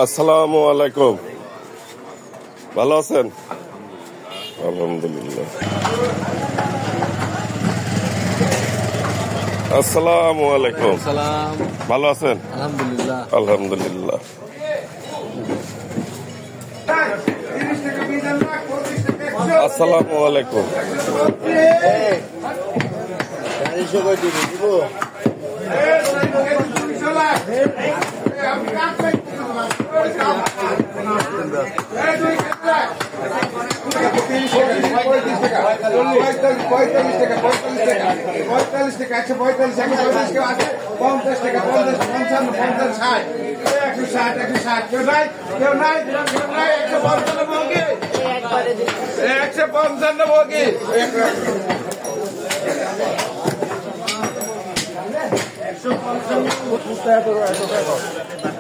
আসসালামু আলাইকুম। ভালো আছেন? আলহামদুলিল্লাহ। আসসালামু আলাইকুম। ভালো আছেন? আলহামদুলিল্লাহ। আলহামদুলিল্লাহ। আসসালামু আলাইকুম।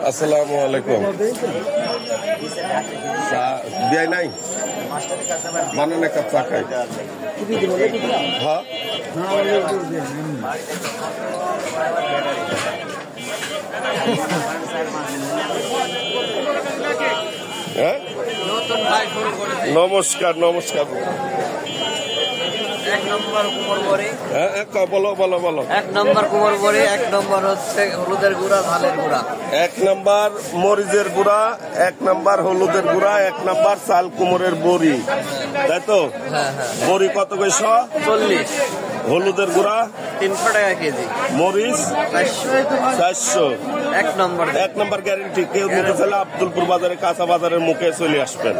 আসসালামু আলাইকুম। বিয়াই নাই মানে না কাপ চা খাই। হ্যাঁ, নমস্কার নমস্কার। এক নম্বর কুমোর বড়ি। হ্যাঁ, বলো বলো বলো। এক নম্বর কুমোর বড়ি, এক নম্বর হচ্ছে হলুদের গুঁড়া, ধানের গুঁড়া। এক নম্বর মরিচের গুঁড়া, এক নম্বর হলুদের গুঁড়া, এক নম্বর চাল কুমোরের বড়ি, তাই তো? হ্যাঁ হ্যাঁ। বড়ি কত পয়সা? 40। হলুদের গুঁড়া 300 টাকা কেজি। মরিচ 400। এক নম্বর। এক নম্বর গ্যারেন্টি। কেউ নিতে চাইলে আব্দুলপুর বাজারে, কাঁচা বাজারের মুখে চলে আসবেন।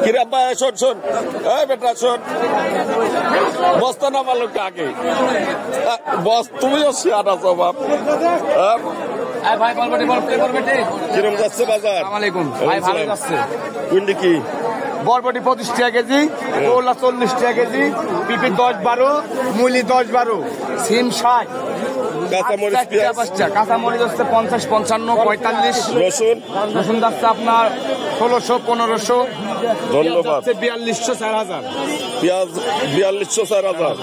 কিরাব্বা শোন শোন, বেটা শোন, বস্তা নামালো আগে। বস তুমিও শিয়ার আছো বাপ। কিরম যাচ্ছে বাজার? কুইন্ডি কি? বরবটি 25 টাকা কেজি, করলা 40 টাকা কেজি, পিপি 10-12, মুলি 10-12, সিম 60, কাঁচামরিচ পেঁয়াজ, কাঁচামরিচ হচ্ছে 50, 55, 45, রসুন রসুন যাচ্ছে আপনার 1600, 1500, ধন্যবাদ। 4200, 4000, পেঁয়াজ 4200, 4000।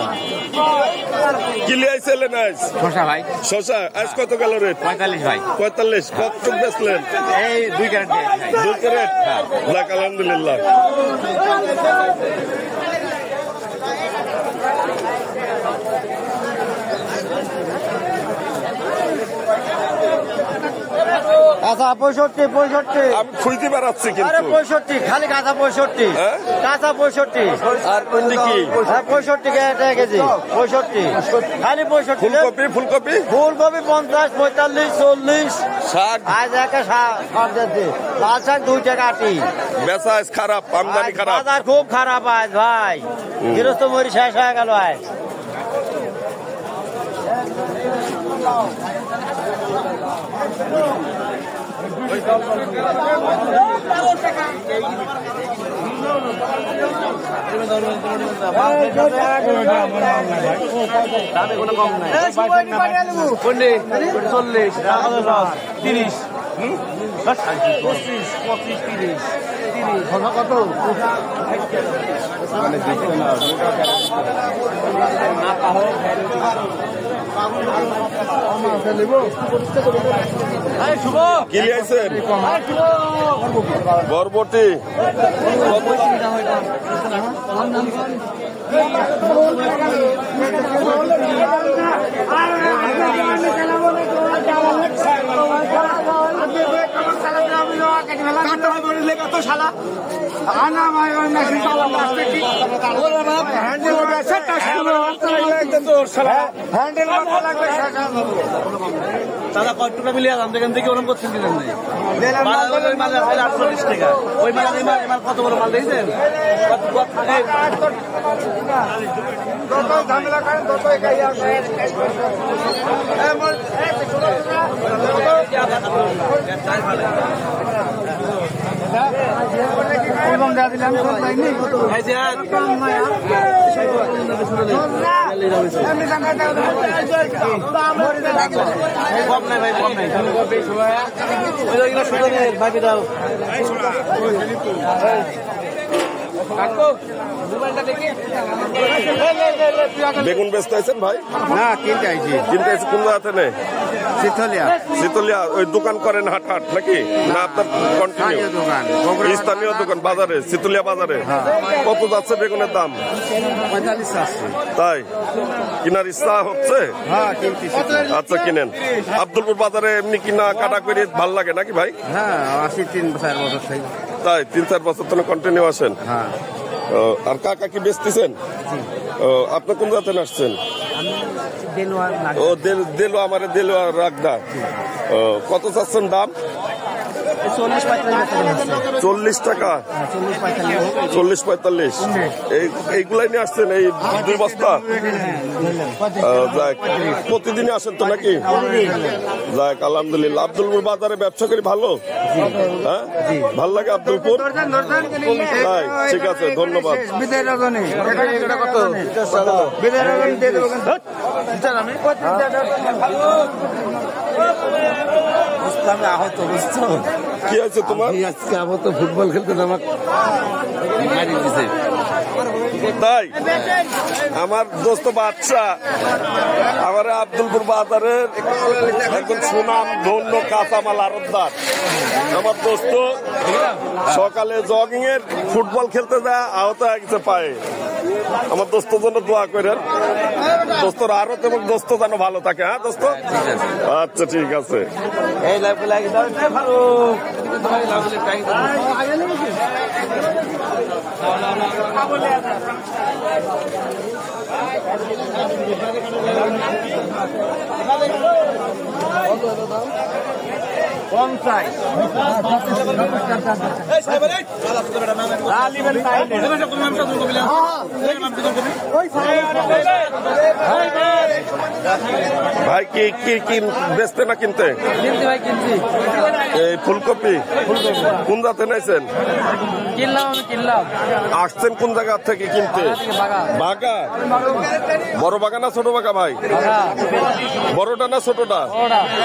কিলি আইসেলে নাই শসা ভাই শশা আজ কত গেল রেট? 45 ভাই। 45। কত বেচলেন? এই 2 ক্যারেট। 2 ক্যারেট। যাক আলহামদুলিল্লাহ। কাঁচা 65, আমি খুঁজতে বেড়াচ্ছি কিন্তু। 65 খালি কাঁচা 65, কাঁচা 65। আর কুইন্ডি কি? 65 টাকা কেজি, 65 খালি 65। ফুলকপি ফুলকপি ফুলকপি 50, 45, 40, শাক আজ একটা শাক যাচ্ছে। লাল শাক 2 টাকা আটি। বেচা আজ খারাপ, আমদানি খারাপ। বাজার খুব খারাপ আজ ভাই, গৃহস্থ মরি শেষ হয়ে গেল আজ। দামে কোনো কম নাই। 40, 30, 25, 30, 30 কত? কি লিয়েছেন? বরবটি দাদা কয় টাকা মিলিয়ে আনতে এখান থেকে ওরকম করছেন কিনা নাই? মাল 48 টাকা। ওই মাল কত বড় মাল দেখছেন? ঝামেলা করেন ততই এবং দিলাম কম নাই ভাই, কম নাই। ভাবি দাও বেগুন বেচতে আছেন ভাই? না, কিনতে আইছি। কিনতে আছেন কোন জায়গাতে নেই? শীতলিয়া শীতলিয়া। ওই দোকান করেন হাট হাট নাকি না আপনার কন্টিনিউ দোকান, স্থানীয় দোকান বাজারে, শীতলিয়া বাজারে? কত যাচ্ছে বেগুনের দাম? 45 আছে। তাই কেনার ইচ্ছা হচ্ছে? হ্যাঁ, কিনতেছি। আচ্ছা কিনেন। আব্দুলপুর বাজারে এমনি কিনা কাটা করে ভাল লাগে নাকি ভাই? হ্যাঁ, আসি 3-4 বছর থেকে। তাই 3-4 বছর তো কন্টিনিউ আসেন? হ্যাঁ। আর কাকা কি বেচতেছেন? আপনি কোন জাতেন আসছেন? ও দেলো আমার দেলোয়া রাগদা। কত চাচ্ছেন দাম? 40 টাকা। 40-45 এইগুলাই নিয়ে আসছেন এই 2 বস্তা? যাক, প্রতিদিনই আসেন তো নাকি? যাক আলহামদুলিল্লাহ। আব্দুলপুর বাজারে ব্যবসা করি ভালো? হ্যাঁ, ভাল লাগে আব্দুলপুর? তাই, ঠিক আছে, ধন্যবাদ। আহত বুঝছো? কি আছে তোমার? আজকে আহত ফুটবল খেলতে আমার তাই আমার দোস্ত বাচ্চা আমার আব্দুলপুর বাজারের একজন সুনাম ধন্য কাঁচামাল আড়তদার আমার দোস্ত সকালে জগিং এর ফুটবল খেলতে যায় আহত হয়ে গেছে পায়ে। আমার দোস্তর জন্য দোয়া করেন, দোস্তর আরত এবং দোস্ত যেন ভালো থাকে। হ্যাঁ দোস্ত, আচ্ছা ঠিক আছে। এই লাইফ লাগে দাও ভালো ভাই কি কি কি বেচতে না কিনতে? এই ফুলকপি কোন জাতে নাইছেন? কিনলাম। আসছেন কোন জায়গা থেকে কিনতে? বাগা। বড় বাগা না ছোট বাগা ভাই? বড়টা না ছোটটা?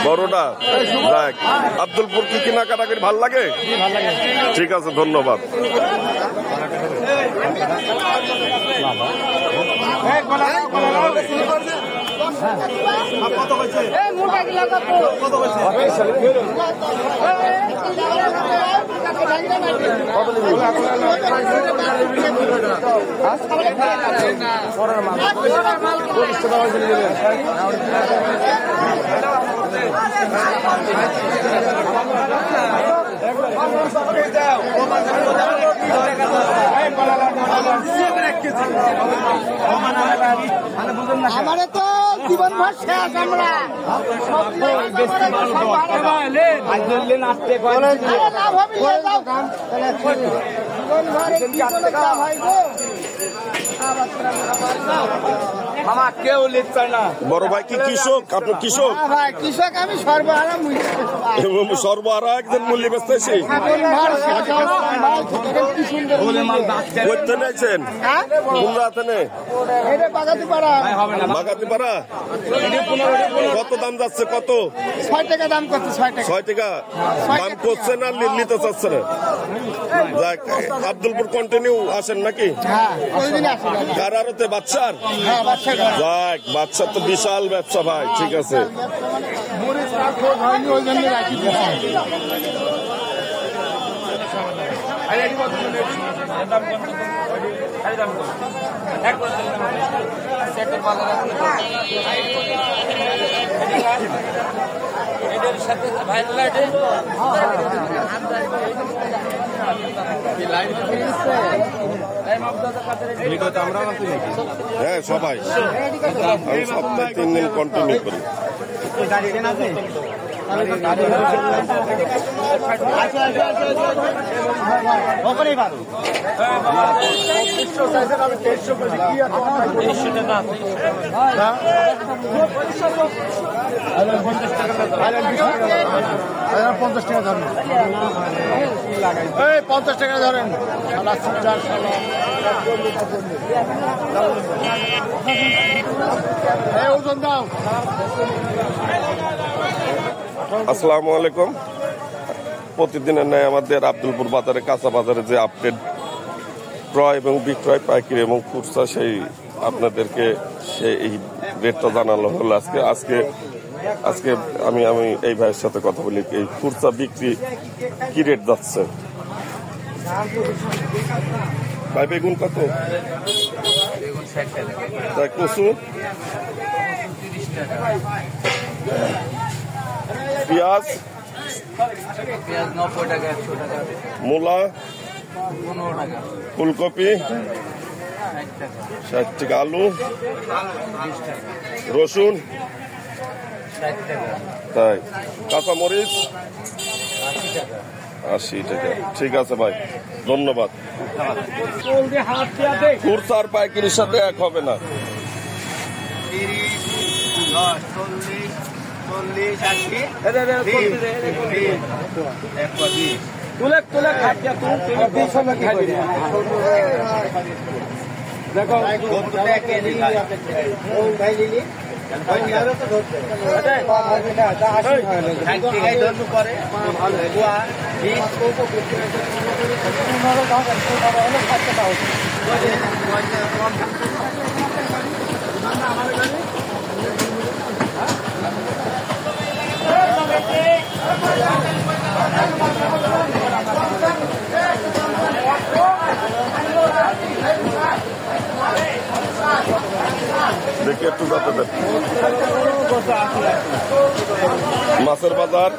বড়টা। দেখ আব্দুলপুর কি কেনাকাটা করে ভাল লাগে? ঠিক আছে, ধন্যবাদ। আমারে তো জীবন ভর শেষ আমরা মামা কেউ লিখছে না। বড় ভাই কি কৃষক? আপনি কৃষক? ভাই কৃষক আমি সর্বহারা সর্বহারা একজন মূল্য বেচতেছি। করতে নেছেন কোন রাতে নেই? বাগাতি পাড়া। কত দাম যাচ্ছে? কত? 6 টাকা দাম করছে। 6 টাকা দাম করছে না নিতে চাচ্ছে না? যাক আব্দুলপুর কন্টিনিউ আসেন নাকি? কার আড়তে? বাচ্চার? যাক বাচ্চার তো বিশাল ব্যবসা ভাই। ঠিক আছে, হ্যাঁ সবাই। আমি সপ্তাহে 3 দিন কন্টিনিউ করি। $50 ধরেন, 50 টাকা ধরেন। ওজন দাও। আসসালামু আলাইকুম। প্রতিদিনের ন্যায় আমাদের আব্দুলপুর বাজারে কাঁচা বাজারে যে আপডেট ক্রয় এবং বিক্রয় পাইকারি এবং খুচরা সেই আপনাদেরকে সেই রেটটা জানানো হলো আজকে আমি এই ভাইয়ের সাথে কথা বলি। এই খুচরা বিক্রি কি রেট যাচ্ছে ভাই? বেগুন কত? তাই কচু, পেঁয়াজ, পেঁয়াজ 90 টাকা, 100 টাকা, মূলা, 15 টাকা, ফুলকপি 60 টাকা, 60 টাকা, আলু, রসুন 60 টাকা, তাই কাঁচামরিচ 80 টাকা। 80 টাকা। ঠিক আছে ভাই, ধন্যবাদ। খুচরা আর পাইকারির সাথে এক হবে না। দেখে একটু যাতে দেন। মাছের বাজার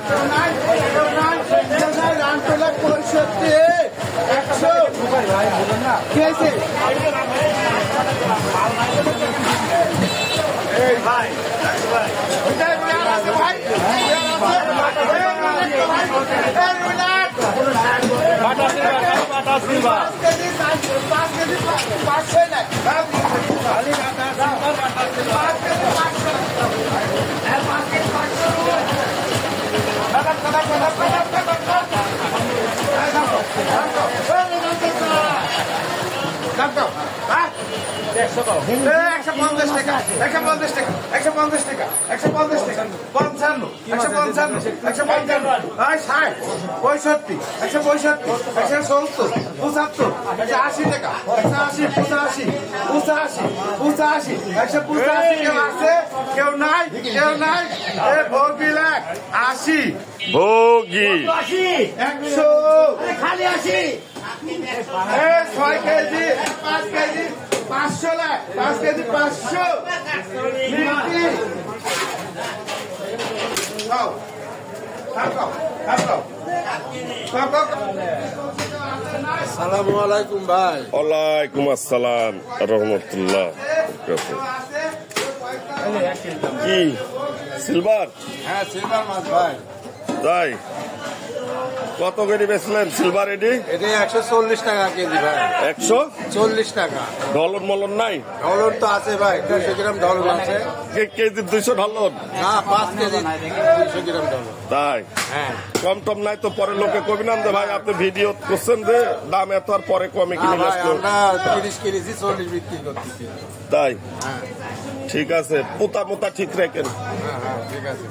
ভোগী 100 খালি 80 6 কেজি 5 কেজি 500 লাখ 5 কেজি 500 আসসালামু আলাইকুম ভাই। ওয়ালাইকুম আসসালাম রহমতুল্লাহ। কি সিলভার? হ্যাঁ, সিলভার মাছ ভাই। তাই কত করে বেচলেন সিলভার? এডি এটা 140 টাকা কেজি ভাই। 140 টাকা। ঢলন মলন নাই? ঢলন তো আছে ভাই, 200 গ্রাম ঢলন আছে। কেজি 200 ঢলন না, 5 কেজি 200 গ্রাম ঢলন। তাই হ্যাঁ, কম টম নাই তো? পরে লোকে কবি নাম যে ভাই আপনি ভিডিও করছেন যে দাম এত আর পরে কমে কিনে ভাই আসলো। আমরা 30 কেজি 40 বিক্রি করতেছি। তাই হ্যাঁ ঠিক আছে, পোতা মোতা ঠিক রাখেন। হ্যাঁ, ঠিক আছে।